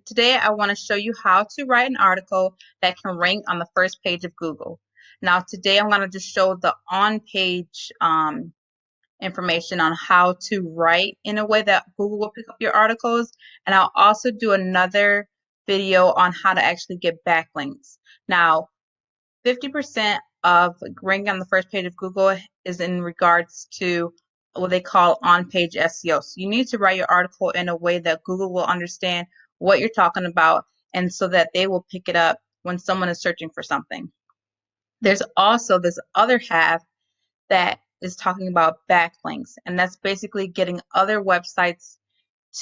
Today, I want to show you how to write an article that can rank on the first page of Google. Now, today I'm going to just show the on-page information on how to write in a way that Google will pick up your articles. And I'll also do another video on how to actually get backlinks. Now, 50% of ranking on the first page of Google is in regards to what they call on-page SEO. So you need to write your article in a way that Google will understand what you're talking about, and so that they will pick it up when someone is searching for something. There's also this other half that is talking about backlinks, and that's basically getting other websites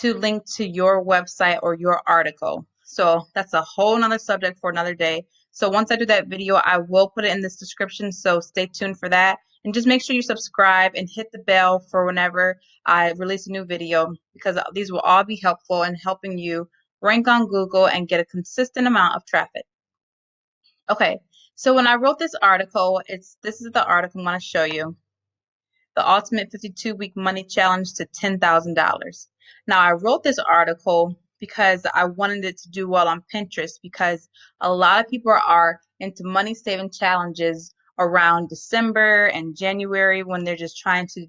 to link to your website or your article. So that's a whole nother subject for another day. So once I do that video, I will put it in this description, so stay tuned for that. And just make sure you subscribe and hit the bell for whenever I release a new video, because these will all be helpful in helping you rank on Google and get a consistent amount of traffic. Okay, so when I wrote this article, this is the article I'm going to show you. The Ultimate 52-Week Money Challenge to $10,000. Now, I wrote this article because I wanted it to do well on Pinterest, because a lot of people are into money saving challenges around December and January when they're just trying to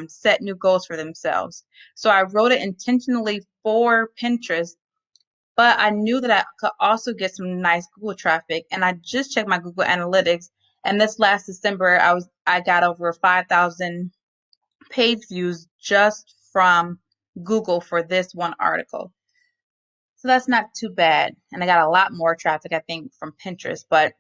set new goals for themselves. So I wrote it intentionally for Pinterest, but I knew that I could also get some nice Google traffic, and I just checked my Google Analytics, and this last December I got over 5,000 page views just from Google for this one article. So that's not too bad. And I got a lot more traffic, I think, from Pinterest. But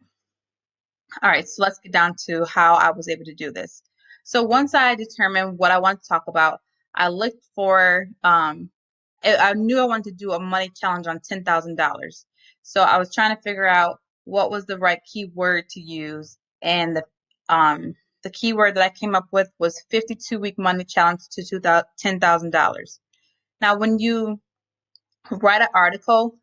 all right, so let's get down to how I was able to do this. So once I determined what I want to talk about, I looked for, I knew I wanted to do a money challenge on $10,000. So I was trying to figure out what was the right keyword to use. And the keyword that I came up with was 52-week money challenge to $10,000. Now, when you write an article,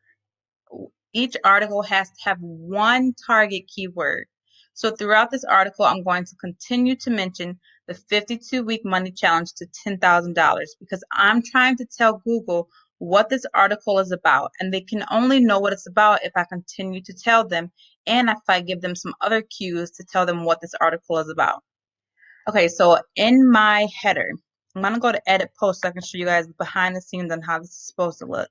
each article has to have one target keyword. So throughout this article, I'm going to continue to mention the 52-week money challenge to $10,000, because I'm trying to tell Google what this article is about, and they can only know what it's about if I continue to tell them, and if I give them some other cues to tell them what this article is about. Okay, so in my header, I'm going to go to edit post so I can show you guys behind the scenes on how this is supposed to look.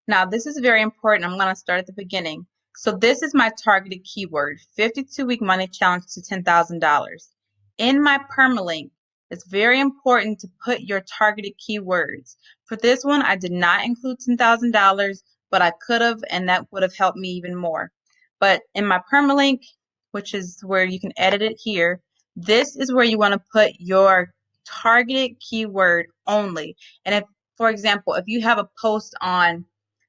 Now, this is very important. I'm going to start at the beginning. So this is my targeted keyword, 52-week money challenge to $10,000. In my permalink, it's very important to put your targeted keywords. For this one, I did not include $10,000, but I could have, and that would have helped me even more. But in my permalink, which is where you can edit it here, this is where you want to put your targeted keyword only. And if, for example, if you have a post on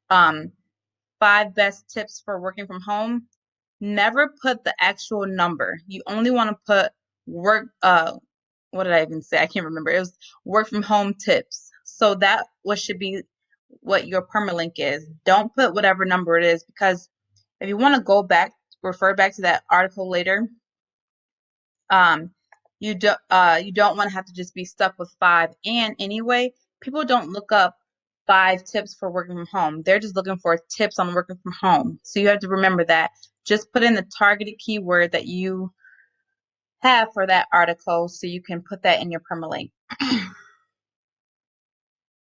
5 best tips for working from home, never put the actual number. You only want to put work, what did I even say? I can't remember. It was work from home tips. So that what should be what your permalink is. Don't put whatever number it is, because if you want to go back, refer back to that article later, um, you don't want to have to just be stuck with 5. And anyway, people don't look up 5 tips for working from home. They're just looking for tips on working from home. So you have to remember that. Just put in the targeted keyword that you have for that article, so you can put that in your permalink.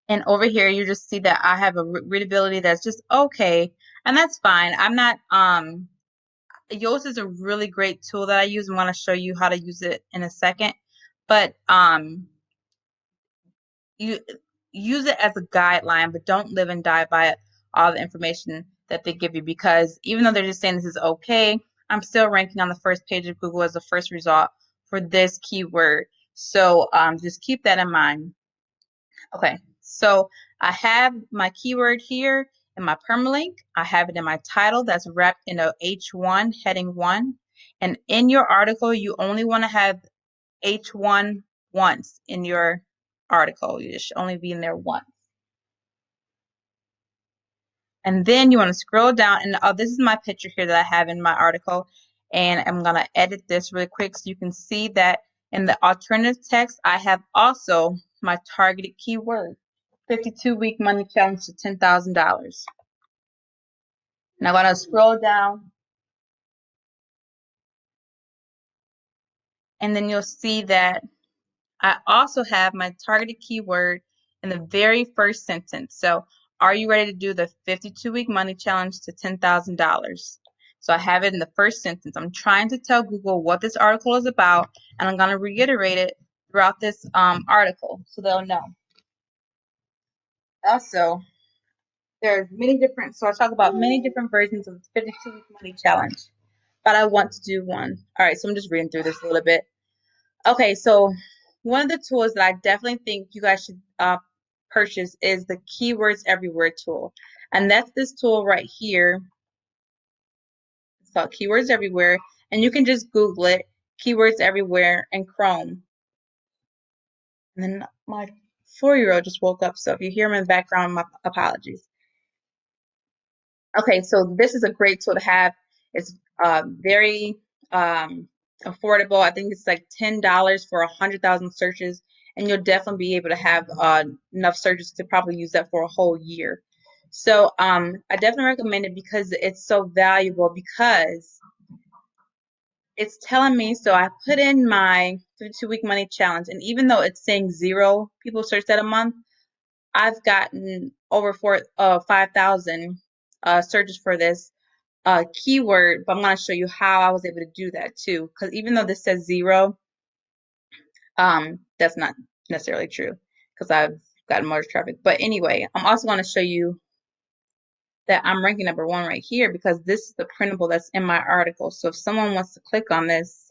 And over here, you just see that I have a readability that's just okay, and that's fine. I'm not Yoast is a really great tool that I use. I'm going to show you how to use it in a second. But you use it as a guideline, but don't live and die by all the information that they give you, because even though they're just saying this is okay, I'm still ranking on the first page of Google as the first result for this keyword. So just keep that in mind. Okay, so I have my keyword here in my permalink. I have it in my title that's wrapped in a H1, heading 1. And in your article, you only want to have H1 once in your article. You should only be in there once. And then you want to scroll down, and this is my picture here that I have in my article. And I'm going to edit this really quick so you can see that in the alternative text, I have also my targeted keyword, 52-week money challenge to $10,000. Now I'm going to scroll down, and then you'll see that I also have my targeted keyword in the very first sentence. So, are you ready to do the 52-week money challenge to $10,000? So I have it in the first sentence. I'm trying to tell Google what this article is about, and I'm going to reiterate it throughout this article so they'll know. Also, there's many different, so I talk about many different versions of the 52-week money challenge, but I want to do one. All right, so I'm just reading through this a little bit. Okay, so one of the tools that I definitely think you guys should purchase is the Keywords Everywhere tool. And that's this tool right here. It's called Keywords Everywhere. And you can just Google it, Keywords Everywhere in Chrome. And then my 4-year-old just woke up, so if you hear him in the background, my apologies. Okay, so this is a great tool to have. It's very affordable. I think it's like $10 for 100,000 searches, and you'll definitely be able to have enough searches to probably use that for a whole year. So I definitely recommend it because it's so valuable, because it's telling me, so I put in my 52-week money challenge, and even though it's saying 0 people search that a month, I've gotten over 5,000 searches for this keyword, but I'm going to show you how I was able to do that too. Because even though this says 0, that's not necessarily true because I've gotten more traffic. But anyway, I'm also going to show you that I'm ranking number 1 right here because this is the printable that's in my article. So if someone wants to click on this,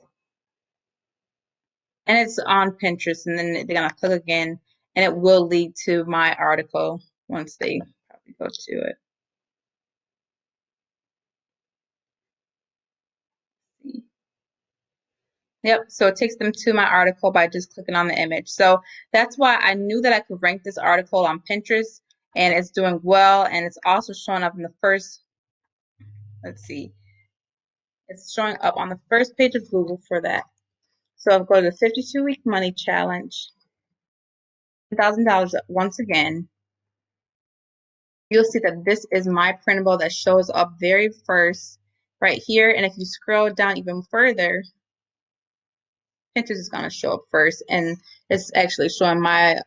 and it's on Pinterest, and then they're going to click again, and it will lead to my article once they probably go to it. Yep, so it takes them to my article by just clicking on the image. So that's why I knew that I could rank this article on Pinterest, and it's doing well, and it's also showing up in the first, let's see, it's showing up on the first page of Google for that. So I'll go to the 52-week money challenge, $1,000 once again. You'll see that this is my printable that shows up very first right here, and if you scroll down even further, Pinterest is going to show up first, and it's actually showing my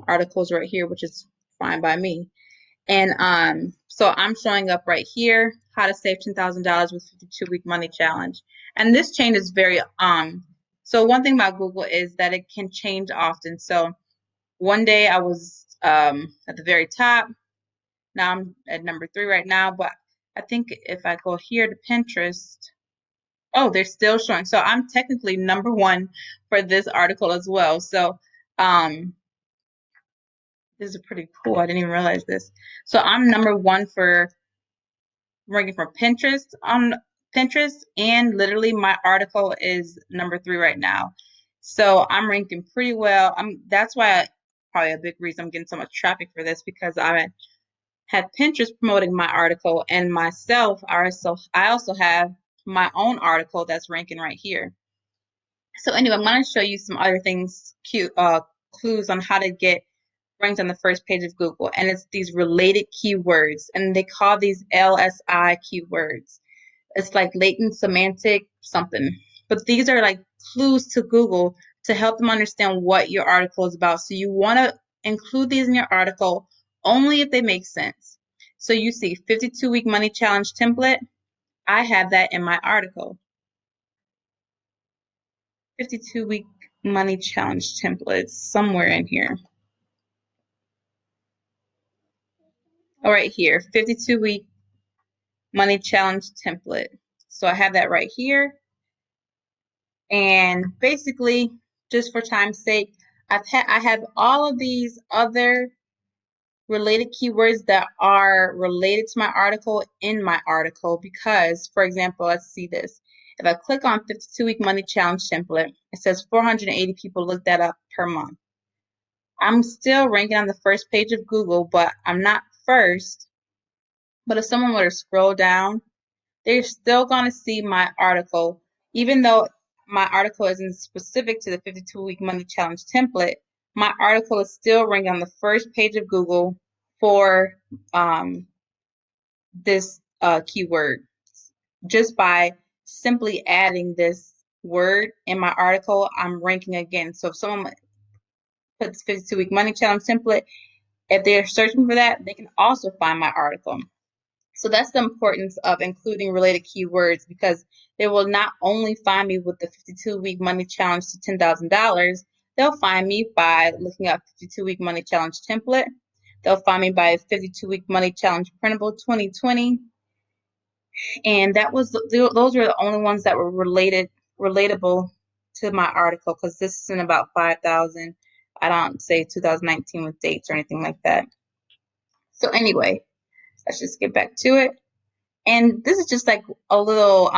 articles right here, which is fine by me. And so I'm showing up right here, how to save $10,000 with 52-week money challenge. And this change is very so one thing about Google is that it can change often. So one day I was at the very top. Now I'm at number 3 right now, but I think if I go here to Pinterest, oh, they're still showing. So I'm technically number 1 for this article as well. So this is pretty cool. I didn't even realize this. So I'm number 1 for ranking for Pinterest on Pinterest, and literally my article is number 3 right now. So I'm ranking pretty well. That's why probably a big reason I'm getting so much traffic for this, because I had Pinterest promoting my article, and myself, I also have my own article that's ranking right here. So anyway, I'm going to show you some other things, clues on how to get ranked on the first page of Google, and it's these related keywords, and they call these LSI keywords. It's like latent semantic something, but these are like clues to Google to help them understand what your article is about. So you want to include these in your article only if they make sense. So you see 52-week money challenge template. I have that in my article. 52-week money challenge templates somewhere in here. Oh, right here, 52-week money challenge template. So I have that right here. And basically, just for time's sake, I have all of these other related keywords that are related to my article in my article, because, for example, let's see this. If I click on 52-week money challenge template, it says 480 people look that up per month. I'm still ranking on the first page of Google, but I'm not first. But if someone were to scroll down, they're still going to see my article, even though my article isn't specific to the 52-week money challenge template. my article is still ranked on the first page of Google for this keyword. Just by simply adding this word in my article, I'm ranking again. So if someone puts 52-week money challenge template, if they're searching for that, they can also find my article. So that's the importance of including related keywords, because they will not only find me with the 52-week money challenge to $10,000, they'll find me by looking up 52-week money challenge template. They'll find me by 52-week money challenge printable 2020. And those were the only ones that were relatable to my article, because this isn't about 5,000. I don't say 2019 with dates or anything like that. So anyway, let's just get back to it. And this is just like a little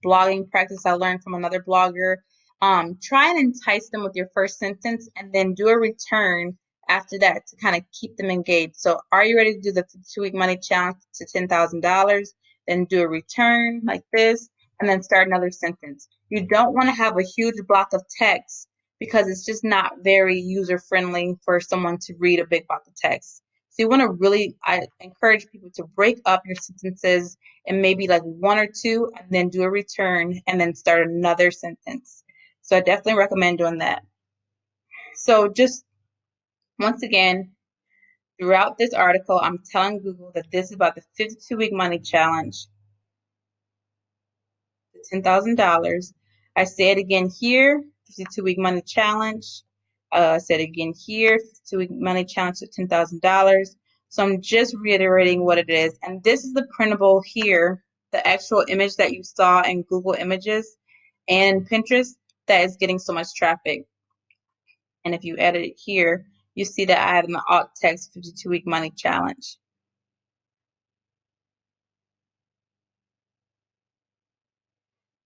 blogging practice I learned from another blogger. Try and entice them with your first sentence, and then do a return after that to kind of keep them engaged. So, are you ready to do the 52-week money challenge to $10,000? Then do a return like this, and then start another sentence. You don't want to have a huge block of text, because it's just not very user friendly for someone to read a big block of text. So you want to really, I encourage people to break up your sentences and maybe like one or two, and then do a return and then start another sentence. So I definitely recommend doing that. So just once again, throughout this article, I'm telling Google that this is about the 52-week money challenge, the $10,000. I say it again here, 52-week money challenge. I said again here, 52-week money challenge to $10,000. So I'm just reiterating what it is. And this is the printable here, the actual image that you saw in Google Images and Pinterest that is getting so much traffic. And if you edit it here, you see that I had an alt text 52-week money challenge.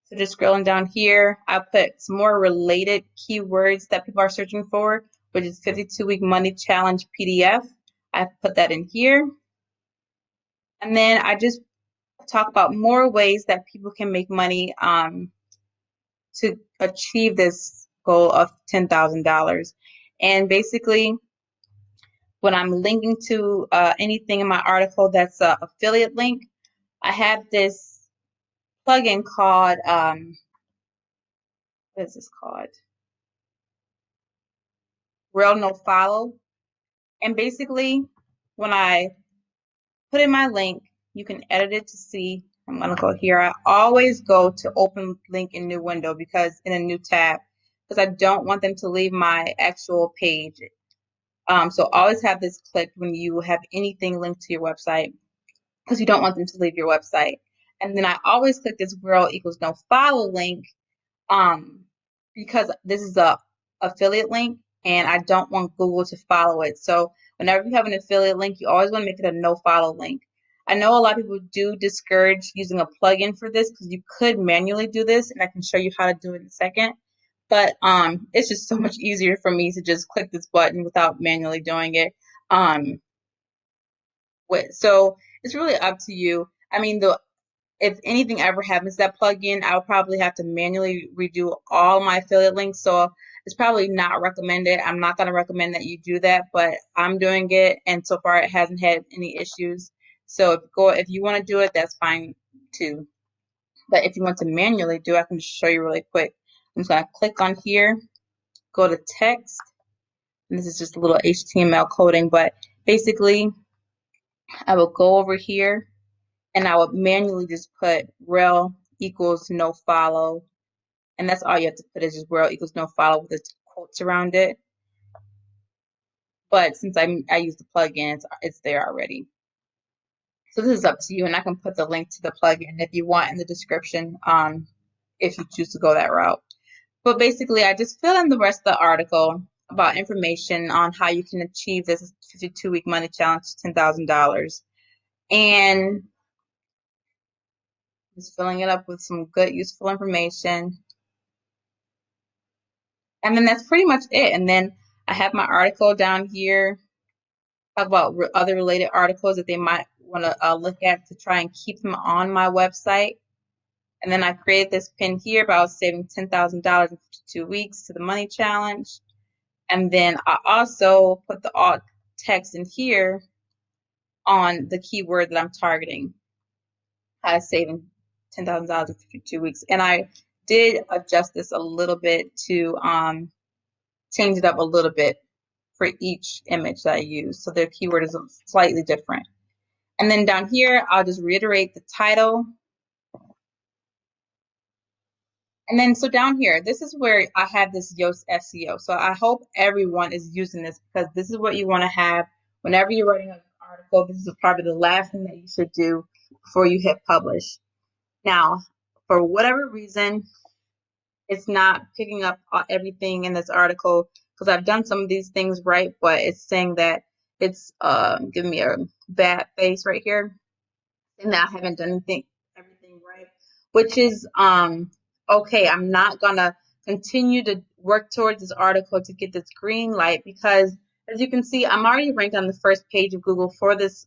So just scrolling down here, I put some more related keywords that people are searching for, which is 52-week money challenge PDF. I put that in here. And then I just talk about more ways that people can make money to achieve this goal of $10,000. And basically, when I'm linking to anything in my article that's an affiliate link, I have this plugin called, what is this called? Real No Follow. And basically, when I put in my link, you can edit it to see. I'm going to go here. I always go to open link in new window, because in a new tab, because I don't want them to leave my actual page. So always have this clicked when you have anything linked to your website, because you don't want them to leave your website. And then I always click this Real equals no follow link, because this is a affiliate link and I don't want Google to follow it. So whenever you have an affiliate link, you always want to make it a no follow link. I know a lot of people do discourage using a plugin for this, because you could manually do this, and I can show you how to do it in a second. But it's just so much easier for me to just click this button without manually doing it. So it's really up to you. I mean, if anything ever happens to that plugin, I'll probably have to manually redo all my affiliate links. So it's probably not recommended. I'm not going to recommend that you do that, but I'm doing it, and so far it hasn't had any issues. So if you want to do it, that's fine too. But if you want to manually do it, I can just show you really quick. I'm just going to click on here, go to text, and this is just a little HTML coding, but basically I will go over here and I would manually just put rel equals no follow, and that's all you have to put, is just rel equals no follow with the quotes around it. But since I use the plugin, it's there already. So this is up to you, and I can put the link to the plugin if you want in the description, if you choose to go that route. But basically, I just fill in the rest of the article about information on how you can achieve this 52-week money challenge to $10,000, and just filling it up with some good, useful information. And then that's pretty much it. And then I have my article down here, talk about other related articles that they might want to look at to try and keep them on my website. And then I created this pin here about saving $10,000 in 52 weeks to the money challenge. And then I also put the alt text in here on the keyword that I'm targeting as saving $10,000 in 52 weeks. And I did adjust this a little bit to change it up a little bit for each image that I use. So their keyword is slightly different. And then down here, I'll just reiterate the title. And then so down here, this is where I have this Yoast SEO. So I hope everyone is using this, because this is what you want to have whenever you're writing an article. This is probably the last thing that you should do before you hit publish. Now, for whatever reason, it's not picking up everything in this article, because I've done some of these things right, but it's saying that it's giving me a bad face right here, and that I haven't done everything right, which is okay. I'm not gonna continue to work towards this article to get this green light, because as you can see, I'm already ranked on the first page of Google for this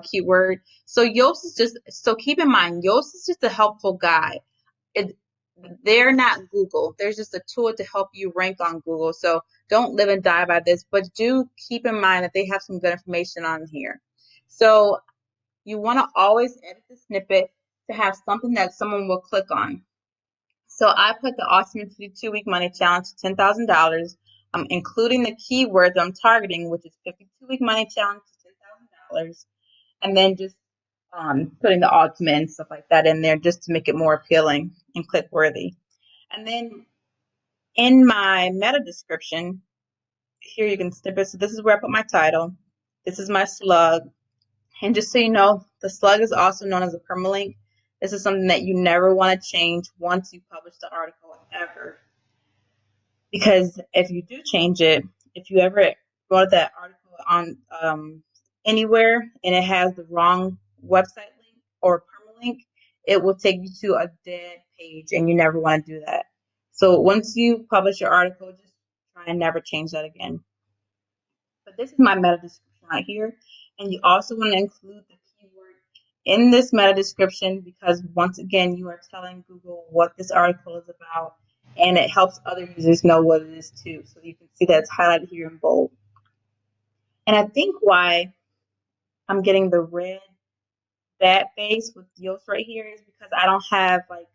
keyword. So Yoast is just, so keep in mind, Yoast is just a helpful guide. It, they're not Google. There's just a tool to help you rank on Google. So don't live and die by this, but do keep in mind that they have some good information on here. So you want to always edit the snippet to have something that someone will click on. So I put the Ultimate 52-Week Money Challenge to $10,000. I'm including the keyword that I'm targeting, which is 52-Week Money Challenge to $10,000, and then just putting the ultimate and stuff like that in there just to make it more appealing and click worthy. And then in my meta description, here you can snippet. So this is where I put my title. This is my slug. And just so you know, the slug is also known as a permalink. This is something that you never want to change once you publish the article ever. Because if you do change it, if you ever go to that article on anywhere and it has the wrong website link or permalink, it will take you to a dead page, and you never want to do that. So once you publish your article, just try and never change that again. But this is my meta description right here. And you also want to include the keyword in this meta description, because once again, you are telling Google what this article is about, and it helps other users know what it is too. So you can see that it's highlighted here in bold. And I think why I'm getting the red bad face with Yoast right here is because I don't have like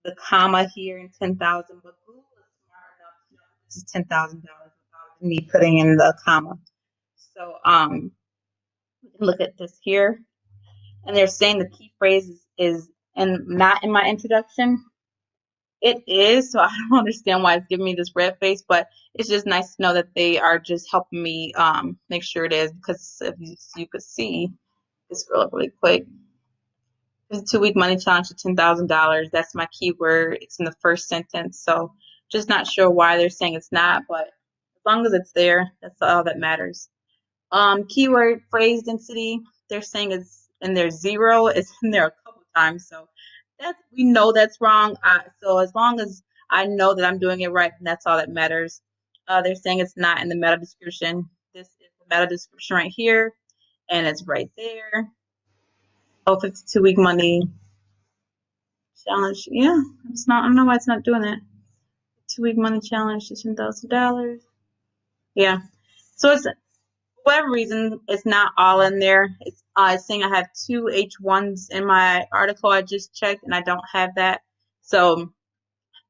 the comma here in 10,000, but Google is smart enough to know this is $10,000 without me putting in the comma. So we can look at this here, and they're saying the key phrase is not in my introduction. It is, so I don't understand why it's giving me this red face, but it's just nice to know that they are just helping me make sure it is, because if you could see, just scroll up really quick. It's a 2-week money challenge to $10,000. That's my keyword. It's in the first sentence, so just not sure why they're saying it's not, but as long as it's there, that's all that matters. Keyword phrase density, they're saying it's in there 0. It's in there a couple times, so we know that's wrong. So as long as I know that I'm doing it right, that's all that matters. They're saying it's not in the meta description. This is the meta description right here, and it's right there. Oh, 52-week money challenge. Yeah, it's not. I don't know why it's not doing that. 2-week money challenge to $10,000. Yeah. So it's, for whatever reason, it's not all in there. It's saying I have 2 H1s in my article I just checked, and I don't have that. So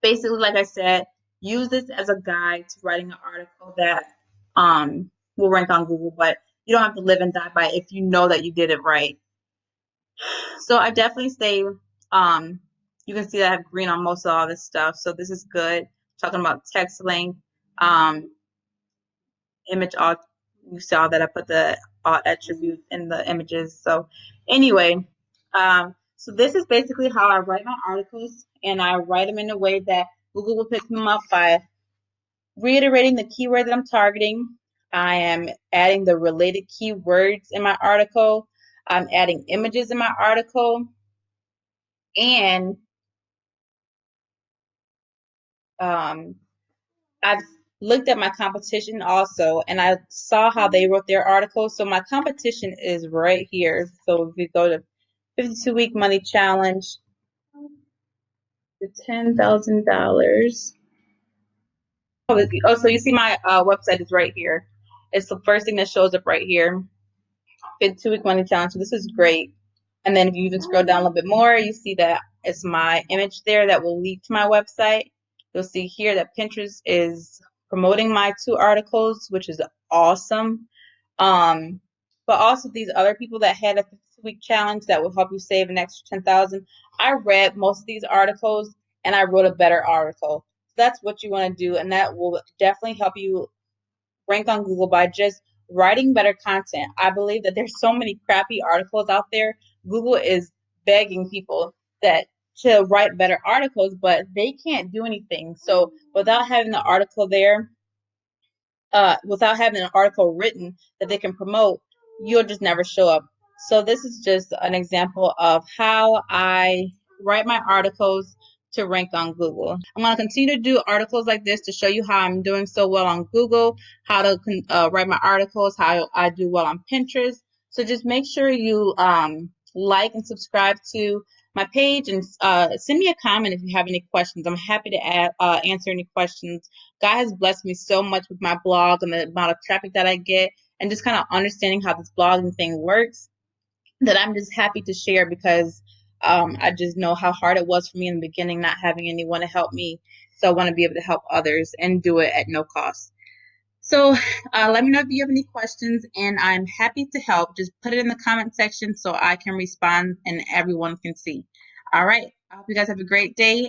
basically, like I said, use this as a guide to writing an article that will rank on Google, but you don't have to live and die by it if you know that you did it right. So I definitely say, you can see that I have green on most of all this stuff. So this is good. Talking about text length, image alt. You saw that I put the alt attribute in the images. So anyway, so this is basically how I write my articles, and I write them in a way that Google will pick them up by reiterating the keyword that I'm targeting. I am adding the related keywords in my article. I'm adding images in my article, and I've looked at my competition also, and I saw how they wrote their articles. So my competition is right here. So if we go to 52-week money challenge to $10,000, Oh, so you see my website is right here. It's the first thing that shows up right here. Fit 2-week money challenge. So this is great. And then if you even scroll down a little bit more, you see that it's my image there that will lead to my website. You'll see here that Pinterest is promoting my 2 articles, which is awesome. Um, but also these other people that had a 52-week challenge that will help you save an extra 10,000. I read most of these articles and I wrote a better article. So that's what you want to do, and that will definitely help you rank on Google by just writing better content. I believe that there's so many crappy articles out there. Google is begging people that to write better articles, but they can't do anything. So without having the article there, without having an article written that they can promote, you'll just never show up. So this is just an example of how I write my articles to rank on Google. I'm going to continue to do articles like this to show you how I'm doing so well on Google, how to write my articles, how I do well on Pinterest. So just make sure you like and subscribe to my page, and send me a comment if you have any questions. I'm happy to answer any questions. God has blessed me so much with my blog and the amount of traffic that I get, and just kind of understanding how this blogging thing works, that I'm just happy to share, because I just know how hard it was for me in the beginning, not having anyone to help me. So I want to be able to help others and do it at no cost. So let me know if you have any questions, and I'm happy to help. Just put it in the comment section so I can respond and everyone can see. All right. I hope you guys have a great day.